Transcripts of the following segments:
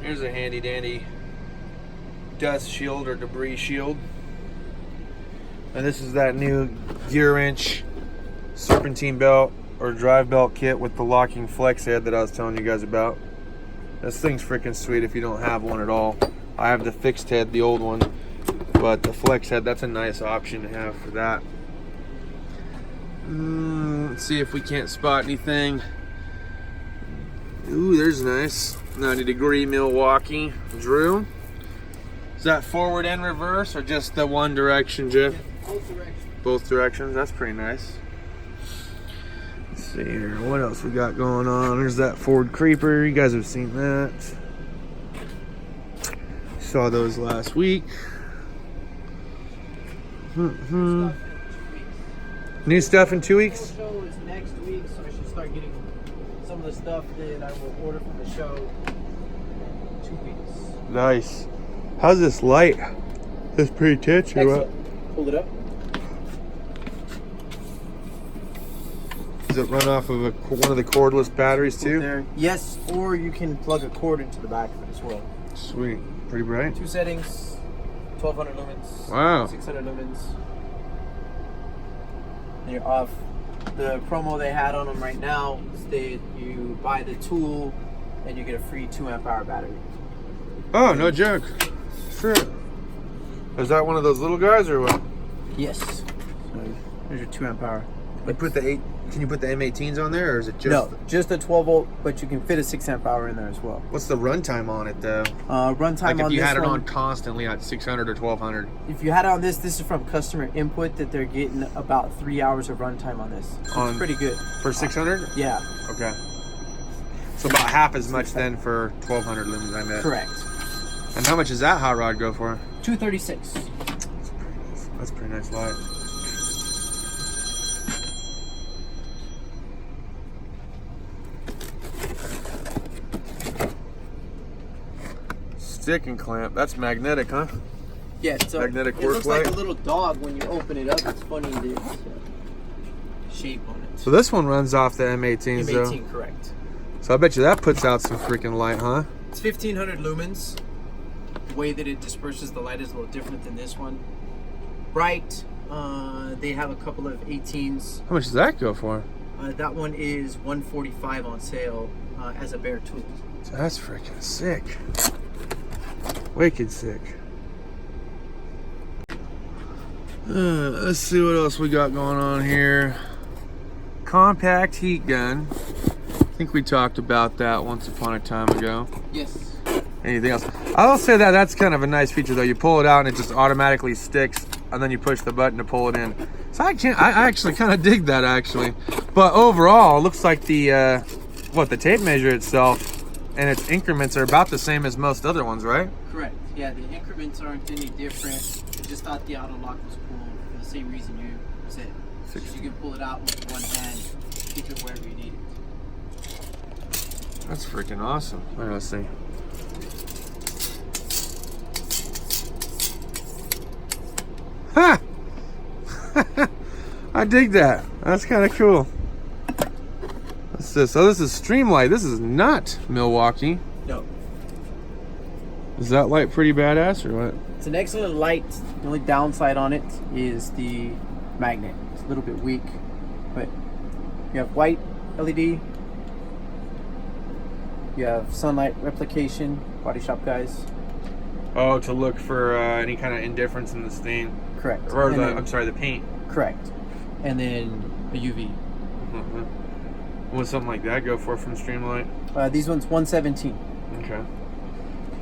Here's a handy dandy dust shield or debris shield. And this is that new Gearwrench serpentine belt or drive belt kit with the locking flex head that I was telling you guys about. This thing's freaking sweet if you don't have one at all. I have the fixed head, the old one, but the flex head, that's a nice option to have for that. Let's see if we can't spot anything. Ooh, there's nice 90-degree Milwaukee drill. Is that forward and reverse or just the one direction, Jeff? Both directions. Both directions, that's pretty nice. Let's see here, what else we got going on? There's that Ford Creeper, you guys have seen that. Saw those last week. New stuff in 2 weeks? The show is next week, so I should start getting some of the stuff that I will order from the show in 2 weeks. Nice. How's this light? It's pretty titchy, right? Hold it up. Does it run off of one of the cordless batteries too? There. Yes, or you can plug a cord into the back of it as well. Sweet. Pretty bright. 2 settings, 1200 lumens. Wow. 600 lumens. And you're off. The promo they had on them right now is that you buy the tool and you get a free 2 amp hour battery. Oh, no joke. Sure. Is that one of those little guys or what? Yes. So there's your 2 amp hour. Can you put the M18s on there or is it just? No, just a 12 volt, but you can fit a 6 amp hour in there as well. What's the runtime on it though? Runtime like on if you this had it one, on constantly at 600 or 1200. If you had it on this is from customer input that they're getting about 3 hours of runtime on this. So it's pretty good. For 600? Yeah. Okay. So about half as much then for 1200 lumens, I bet. Correct. And how much does that hot rod go for? $236. That's a pretty nice light. Stick and clamp. That's magnetic, huh? Yeah, so magnetic it work looks light. like a little dog when you open it up. It's funny the shape on it. So this one runs off the M18s though. M18, correct. So I bet you that puts out some freaking light, huh? It's 1500 lumens. The way that it disperses the light is a little different than this one. Bright. They have a couple of 18s. How much does that go for? That one is $145 on sale as a bare tool. That's freaking sick. Wicked sick. Let's see what else we got going on here. Compact heat gun. I think we talked about that once upon a time ago. Yes. Anything else? I'll say that that's kind of a nice feature though. You pull it out and it just automatically sticks, and then you push the button to pull it in. So I actually kind of dig that actually. But overall, it looks like the the tape measure itself and its increments are about the same as most other ones, right? Correct. Yeah, the increments aren't any different. I just thought the auto lock was cool for the same reason you said. So you can pull it out with one hand, keep it wherever you need it. That's freaking awesome. Let's see. Ha! I dig that. That's kind of cool. What's this? Oh, this is Streamlight. This is not Milwaukee. No. Is that light pretty badass or what? It's an excellent light. The only downside on it is the magnet. It's a little bit weak, but you have white LED. You have sunlight replication, body shop guys. Oh, to look for any kind of indifference in the stain. Correct. Or the paint. Correct. And then a UV. Mm-hmm. What would something like that go for from Streamlight? These ones 117. Okay.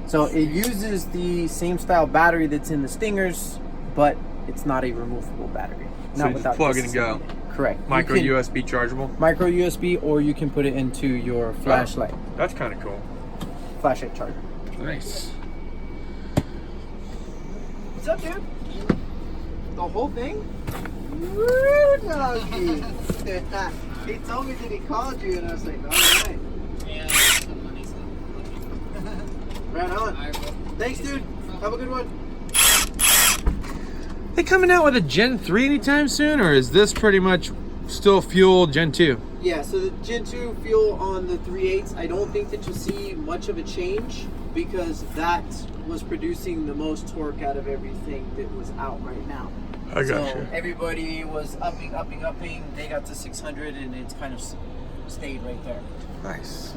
So it uses the same style battery that's in the Stingers, but it's not a removable battery. So you just plug it and go. Correct. Micro USB chargeable? Micro USB, or you can put it into your flashlight. Oh, that's kind of cool. Flashlight charger. Nice. What's up, dude? The whole thing? Woo, doggy. He told me that he called you, and I was like, all right. Yeah, some money, so. Right on. Thanks, dude. Have a good one. They coming out with a Gen 3 anytime soon, or is this pretty much still fuel Gen 2? Yeah, so the Gen 2 fuel on the 3/8, I don't think that you'll see much of a change because that was producing the most torque out of everything that was out right now. I got So you. everybody was upping. They got to 600 and it's kind of stayed right there. Nice.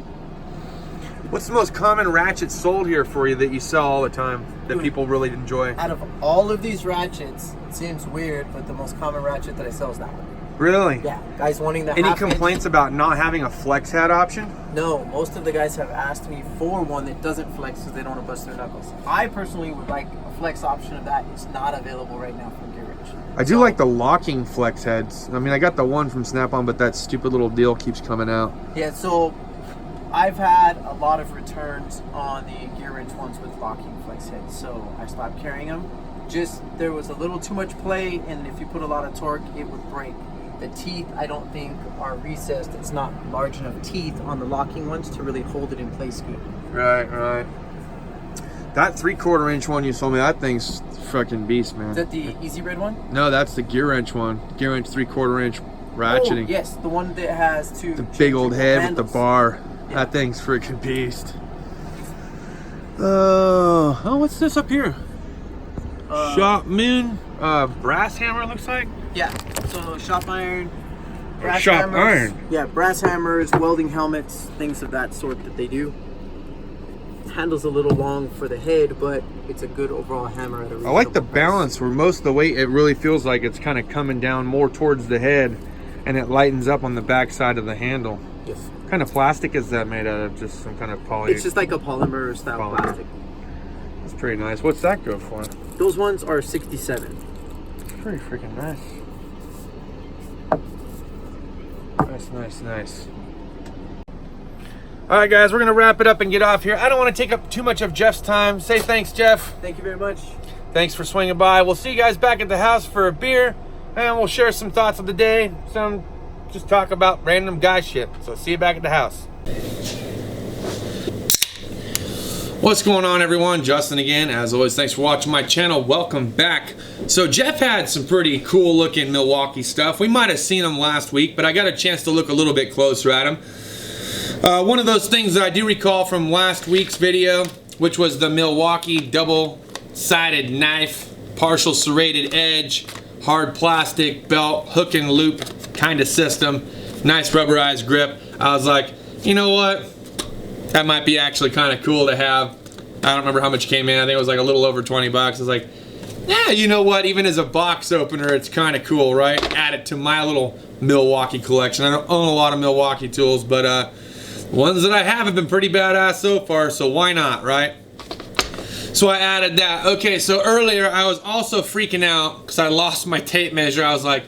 What's the most common ratchet sold here for you that you sell all the time that people really enjoy? Out of all of these ratchets, it seems weird, but the most common ratchet that I sell is that one. Really? Yeah, guys wanting the Any half complaints about not having a flex head option? No, most of the guys have asked me for one that doesn't flex because they don't want to bust their knuckles. I personally would like a flex option of that. It's not available right now from Gearwrench. I do like the locking flex heads. I mean, I got the one from Snap-on, but that stupid little deal keeps coming out. Yeah, so I've had a lot of returns on the Gearwrench ones with locking flex heads, so I stopped carrying them. Just there was a little too much play, and if you put a lot of torque, it would break. The teeth, I don't think, are recessed. It's not large enough teeth on the locking ones to really hold it in place good. Right. That 3/4 inch one you sold me, that thing's fucking beast, man. Is that the Easy Red one? No, that's the Gearwrench one. Gearwrench 3/4 inch ratcheting. Oh, yes, the one that has two. The big old head handles. with the bar. Yeah. That thing's freaking beast. Oh, what's this up here? Shop Moon brass hammer, looks like. Yeah, so shop iron, brass Shop hammers. iron. Yeah, brass hammers, welding helmets, things of that sort that they do. Handle's a little long for the head, but it's a good overall hammer at a I like the reasonable price. balance where most of the weight, it really feels like it's kind of coming down more towards the head and it lightens up on the back side of the handle. Yes. What kind of plastic is that made out of? Just some kind of poly? It's just like a polymer style Polymer. plastic. That's pretty nice. What's that go for? Those ones are 67. It's pretty freaking nice. Nice. All right, guys, we're gonna wrap it up and get off here. I don't want to take up too much of Jeff's time. Say thanks, Jeff. Thank you very much. Thanks for swinging by. We'll see you guys back at the house for a beer, and we'll share some thoughts of the day. Just talk about random guy shit. So see you back at the house. What's going on, everyone? Justin again. As always, thanks for watching my channel. Welcome back. So Jeff had some pretty cool looking Milwaukee stuff. We might have seen them last week, but I got a chance to look a little bit closer at them. One of those things that I do recall from last week's video, which was the Milwaukee double-sided knife, partial serrated edge, hard plastic belt, hook and loop kind of system, nice rubberized grip. I was like, you know what? That might be actually kind of cool to have. I don't remember how much came in. I think it was like a little over 20 bucks. I was like, yeah, you know what? Even as a box opener, it's kind of cool, right? Add it to my little Milwaukee collection. I don't own a lot of Milwaukee tools, but ones that I have been pretty badass so far, so why not, right? So I added that. Okay, so earlier I was also freaking out because I lost my tape measure. I was like,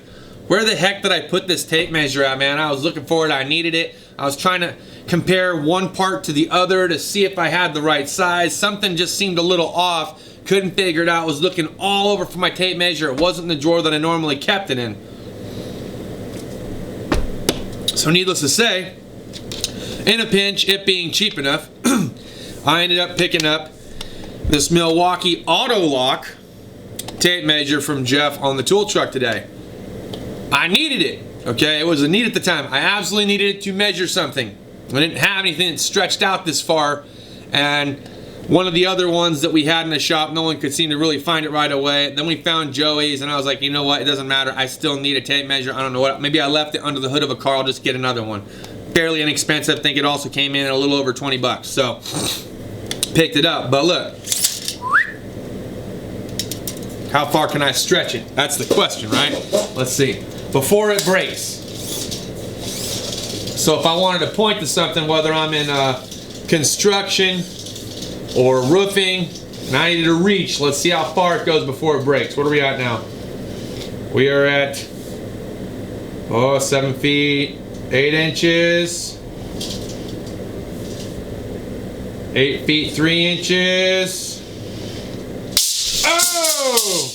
where the heck did I put this tape measure at, man? I was looking for it. I needed it. I was trying to compare one part to the other to see if I had the right size. Something just seemed a little off. Couldn't figure it out. Was looking all over for my tape measure. It wasn't in the drawer that I normally kept it in. So needless to say, in a pinch, it being cheap enough, I ended up picking up this Milwaukee Auto Lock tape measure from Jeff on the tool truck today. I needed it, okay? It was a need at the time. I absolutely needed it to measure something. I didn't have anything that stretched out this far, and one of the other ones that we had in the shop, no one could seem to really find it right away. Then we found Joey's, and I was like, you know what? It doesn't matter. I still need a tape measure. I don't know what. Maybe I left it under the hood of a car. I'll just get another one. Fairly inexpensive. I think it also came in at a little over 20 bucks. So, picked it up. But look. How far can I stretch it? That's the question, right? Let's see. Before it breaks. So if I wanted to point to something, whether I'm in construction or roofing, and I needed to reach, let's see how far it goes before it breaks. What are we at now? We are at 7 feet 8 inches, 8 feet 3 inches. Oh!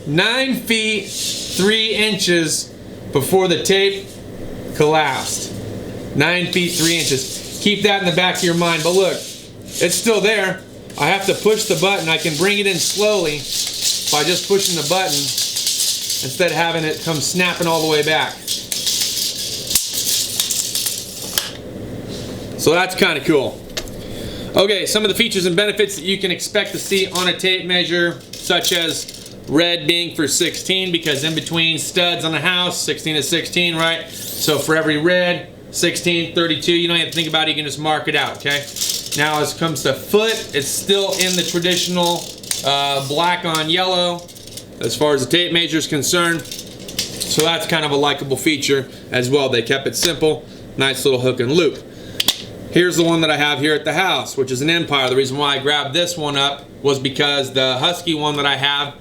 9 feet 3 inches before the tape collapsed. 9 feet 3 inches. Keep that in the back of your mind. But look, it's still there. I have to push the button. I can bring it in slowly by just pushing the button instead of having it come snapping all the way back. So that's kind of cool. Okay, some of the features and benefits that you can expect to see on a tape measure, such as red being for 16, because in between studs on the house, 16 is 16, right? So for every red, 16, 32, you don't have to think about it, you can just mark it out, okay? Now as it comes to foot, it's still in the traditional black on yellow as far as the tape measure is concerned. So that's kind of a likable feature as well. They kept it simple, nice little hook and loop. Here's the one that I have here at the house, which is an Empire. The reason why I grabbed this one up was because the Husky one that I have,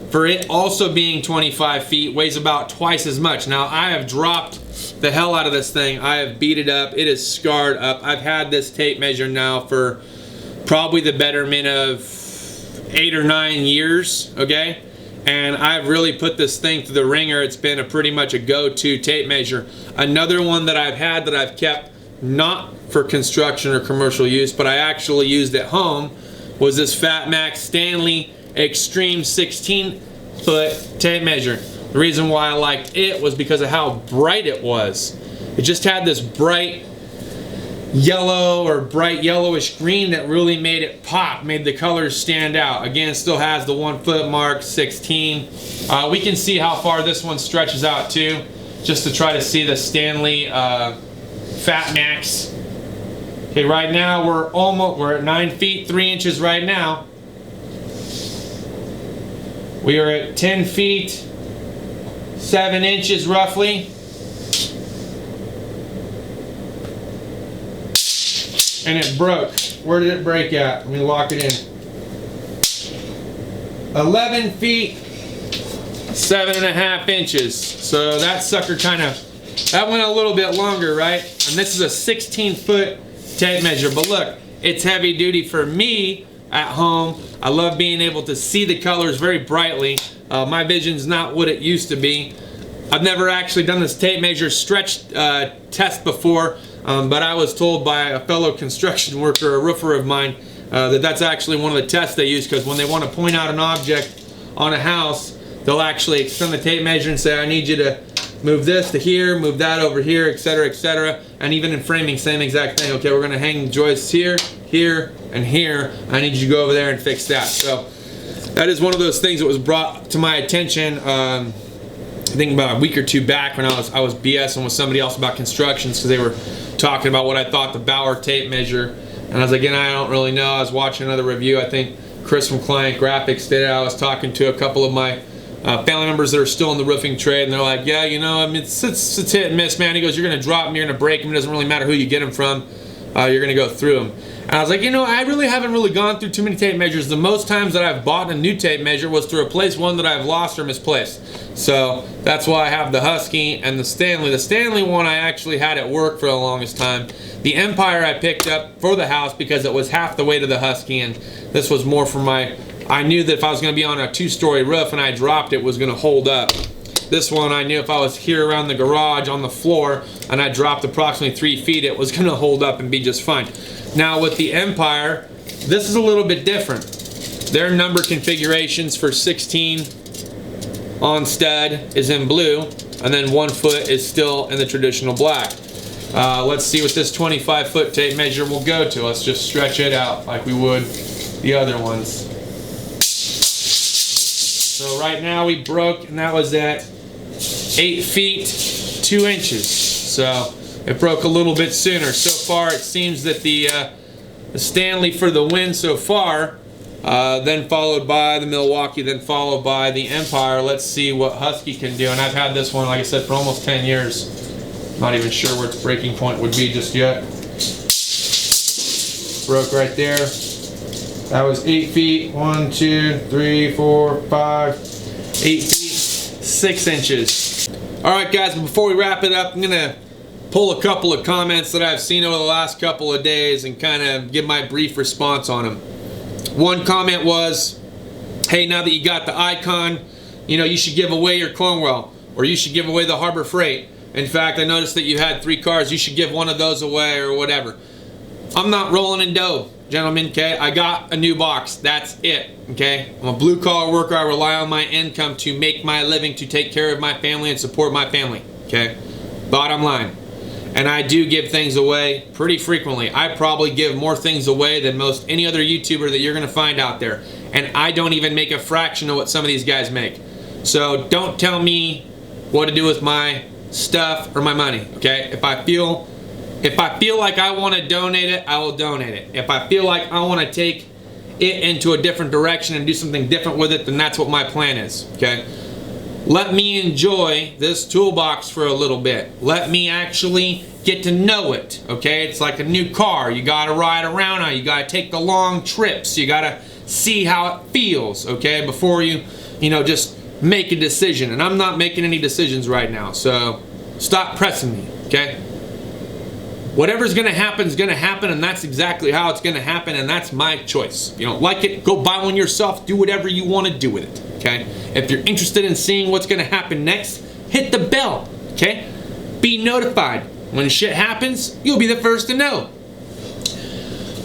for it also being 25 feet, weighs about twice as much. Now I have dropped the hell out of this thing. I have beat it up. It is scarred up. I've had this tape measure now for probably the betterment of 8 or 9 years, okay? And I've really put this thing through the ringer. It's been pretty much a go-to tape measure. Another one that I've had that I've kept not for construction or commercial use, but I actually used at home, was this Fat Max Stanley Xtreme 16-foot tape measure. The reason why I liked it was because of how bright it was. It just had this bright yellow or bright yellowish green that really made it pop, made the colors stand out. Again, it still has the 1 foot mark, 16. We can see how far this one stretches out too, just to try to see the Stanley Fat Max. Okay, right now we're at 9 feet 3 inches right now. We are at 10 feet 7 inches roughly. And it broke. Where did it break at? Let me lock it in. 11 feet 7.5 inches. So that sucker that went a little bit longer, right? And this is a 16-foot tape measure. But look, it's heavy duty for me at home. I love being able to see the colors very brightly. My vision's not what it used to be. I've never actually done this tape measure stretch test before, but I was told by a fellow construction worker, a roofer of mine, that that's actually one of the tests they use, because when they want to point out an object on a house, they'll actually extend the tape measure and say, I need you to move this to here, move that over here, etc., etc. And even in framing, same exact thing. Okay, we're going to hang joists here, here, and here. I need you to go over there and fix that. So that is one of those things that was brought to my attention I think about a week or two back when I was BSing with somebody else about constructions, because they were talking about what I thought the Bauer tape measure, and I was like, I don't really know. I was watching another review. I think Chris from Client Graphics did it. I was talking to a couple of my family members that are still in the roofing trade, and they're like, yeah, you know, I mean, it's hit and miss, man. He goes, you're going to drop them, you're going to break them. It doesn't really matter who you get them from. You're going to go through them. And I was like, you know, I really haven't gone through too many tape measures. The most times that I've bought a new tape measure was to replace one that I've lost or misplaced. So that's why I have the Husky and the Stanley. The Stanley one I actually had at work for the longest time. The Empire I picked up for the house because it was half the weight of the Husky, and this was more for I knew that if I was going to be on a 2-story roof and I dropped it was going to hold up. This one I knew if I was here around the garage on the floor and I dropped approximately 3 feet, it was going to hold up and be just fine. Now with the Empire, this is a little bit different. Their number configurations for 16 on stud is in blue, and then 1 foot is still in the traditional black. Let's see what this 25-foot tape measure will go to. Let's just stretch it out like we would the other ones. So right now we broke, and that was at 8 feet 2 inches. So it broke a little bit sooner. So far it seems that the Stanley for the win so far, then followed by the Milwaukee, then followed by the Empire. Let's see what Husky can do. And I've had this one, like I said, for almost 10 years. Not even sure where its breaking point would be just yet. Broke right there. That was 8 feet, 1, 2, 3, 4, 5, 8 feet, 6 inches. All right, guys, before we wrap it up, I'm gonna pull a couple of comments that I've seen over the last couple of days and kind of give my brief response on them. One comment was, hey, now that you got the Icon, you know, you should give away your Cornwell, or you should give away the Harbor Freight. In fact, I noticed that you had 3 cars. You should give one of those away or whatever. I'm not rolling in dough, gentlemen, okay? I got a new box. That's it, okay? I'm a blue-collar worker. I rely on my income to make my living, to take care of my family and support my family, okay? Bottom line. and I do give things away pretty frequently. I probably give more things away than most any other YouTuber that you're gonna find out there. And I don't even make a fraction of what some of these guys make. So don't tell me what to do with my stuff or my money, okay? If I feel like I wanna donate it, I will donate it. If I feel like I wanna take it into a different direction and do something different with it, then that's what my plan is, okay? Let me enjoy this toolbox for a little bit. Let me actually get to know it, okay? It's like a new car. You gotta ride around on it. You gotta take the long trips. You gotta see how it feels, okay? Before you just make a decision. And I'm not making any decisions right now, so stop pressing me, okay? Whatever's gonna happen is gonna happen, and that's exactly how it's gonna happen, and that's my choice. If you don't like it, go buy one yourself. Do whatever you wanna do with it, okay? If you're interested in seeing what's gonna happen next, hit the bell, okay? Be notified. When shit happens, you'll be the first to know.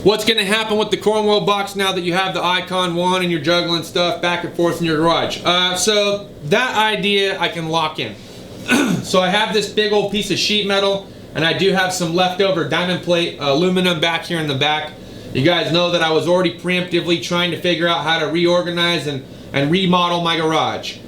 What's gonna happen with the Cornwell box now that you have the Icon 1 and you're juggling stuff back and forth in your garage? So that idea I can lock in. So I have this big old piece of sheet metal, and I do have some leftover diamond plate aluminum back here in the back. You guys know that I was already preemptively trying to figure out how to reorganize and remodel my garage.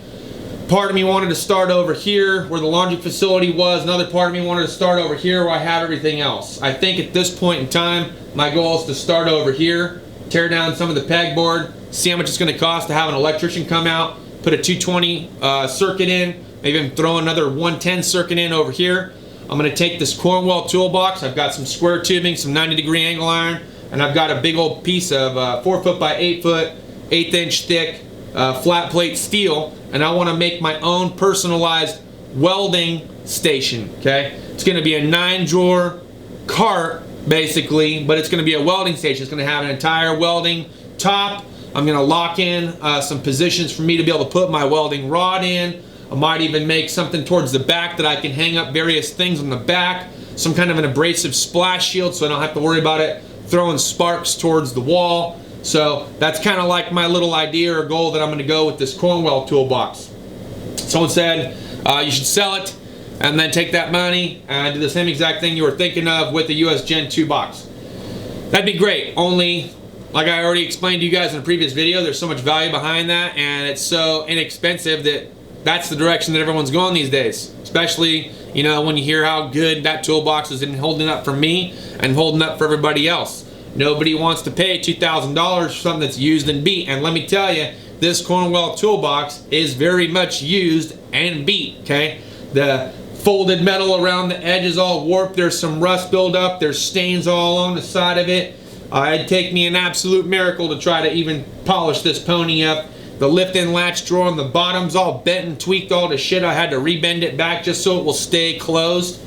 Part of me wanted to start over here where the laundry facility was. Another part of me wanted to start over here where I have everything else. I think at this point in time, my goal is to start over here, tear down some of the pegboard, see how much it's going to cost to have an electrician come out, put a 220 circuit in, maybe even throw another 110 circuit in over here. I'm going to take this Cornwell toolbox. I've got some square tubing, some 90-degree angle iron, and I've got a big old piece of 4 foot by 8 foot, 1/8 inch thick flat plate steel, and I want to make my own personalized welding station, okay? It's going to be a 9-drawer cart, basically, but it's going to be a welding station. It's going to have an entire welding top. I'm going to lock in some positions for me to be able to put my welding rod in. I might even make something towards the back that I can hang up various things on the back, some kind of an abrasive splash shield so I don't have to worry about it throwing sparks towards the wall. So that's kind of like my little idea or goal that I'm going to go with this Cornwell toolbox. Someone said you should sell it and then take that money and do the same exact thing you were thinking of with the US Gen 2 box. That'd be great, only like I already explained to you guys in a previous video, there's so much value behind that, and it's so inexpensive that that's the direction that everyone's going these days. Especially, you know, when you hear how good that toolbox is in holding up for me and holding up for everybody else. Nobody wants to pay $2,000 for something that's used and beat. And let me tell you, this Cornwell toolbox is very much used and beat, okay? The folded metal around the edge is all warped. There's some rust buildup. There's stains all along the side of it. It'd take me an absolute miracle to try to even polish this pony up. The lift-in latch drawer on the bottom's all bent and tweaked all to shit. I had to rebend it back just so it will stay closed.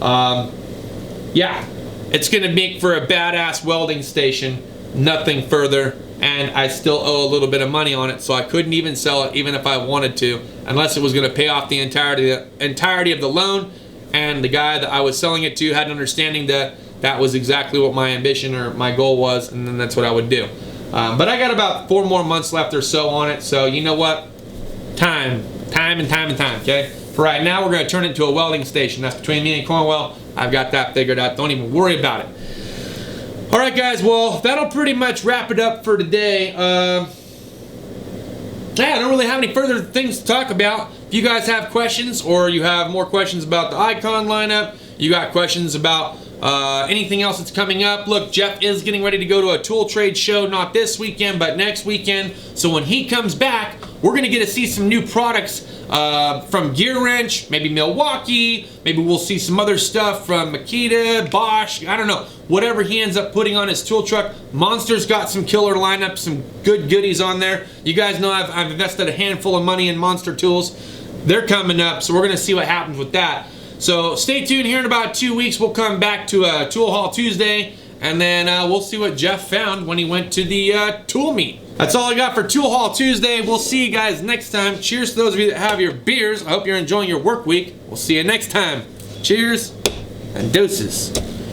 Yeah, it's gonna make for a badass welding station, nothing further, and I still owe a little bit of money on it, so I couldn't even sell it even if I wanted to, unless it was gonna pay off the entirety of the loan, and the guy that I was selling it to had an understanding that that was exactly what my ambition or my goal was, and then that's what I would do. But I got about 4 more months left or so on it, so you know what? Time, okay? For right now, we're gonna turn it into a welding station. That's between me and Cornwell. I've got that figured out. Don't even worry about it. All right, guys, well, that'll pretty much wrap it up for today. Yeah, I don't really have any further things to talk about. If you guys have questions, or you have more questions about the Icon lineup, you got questions about anything else that's coming up. Look, Jeff is getting ready to go to a tool trade show, not this weekend, but next weekend. So when he comes back, we're gonna get to see some new products from Gearwrench, maybe Milwaukee, maybe we'll see some other stuff from Makita, Bosch, I don't know. Whatever he ends up putting on his tool truck. Monster's got some killer lineups, some good goodies on there. You guys know I've invested a handful of money in Monster tools. They're coming up, so we're gonna see what happens with that. So stay tuned. Here in about 2 weeks, we'll come back to a Tool Haul Tuesday, and then we'll see what Jeff found when he went to the tool meet. That's all I got for Tool Haul Tuesday. We'll see you guys next time. Cheers to those of you that have your beers. I hope you're enjoying your work week. We'll see you next time. Cheers and deuces.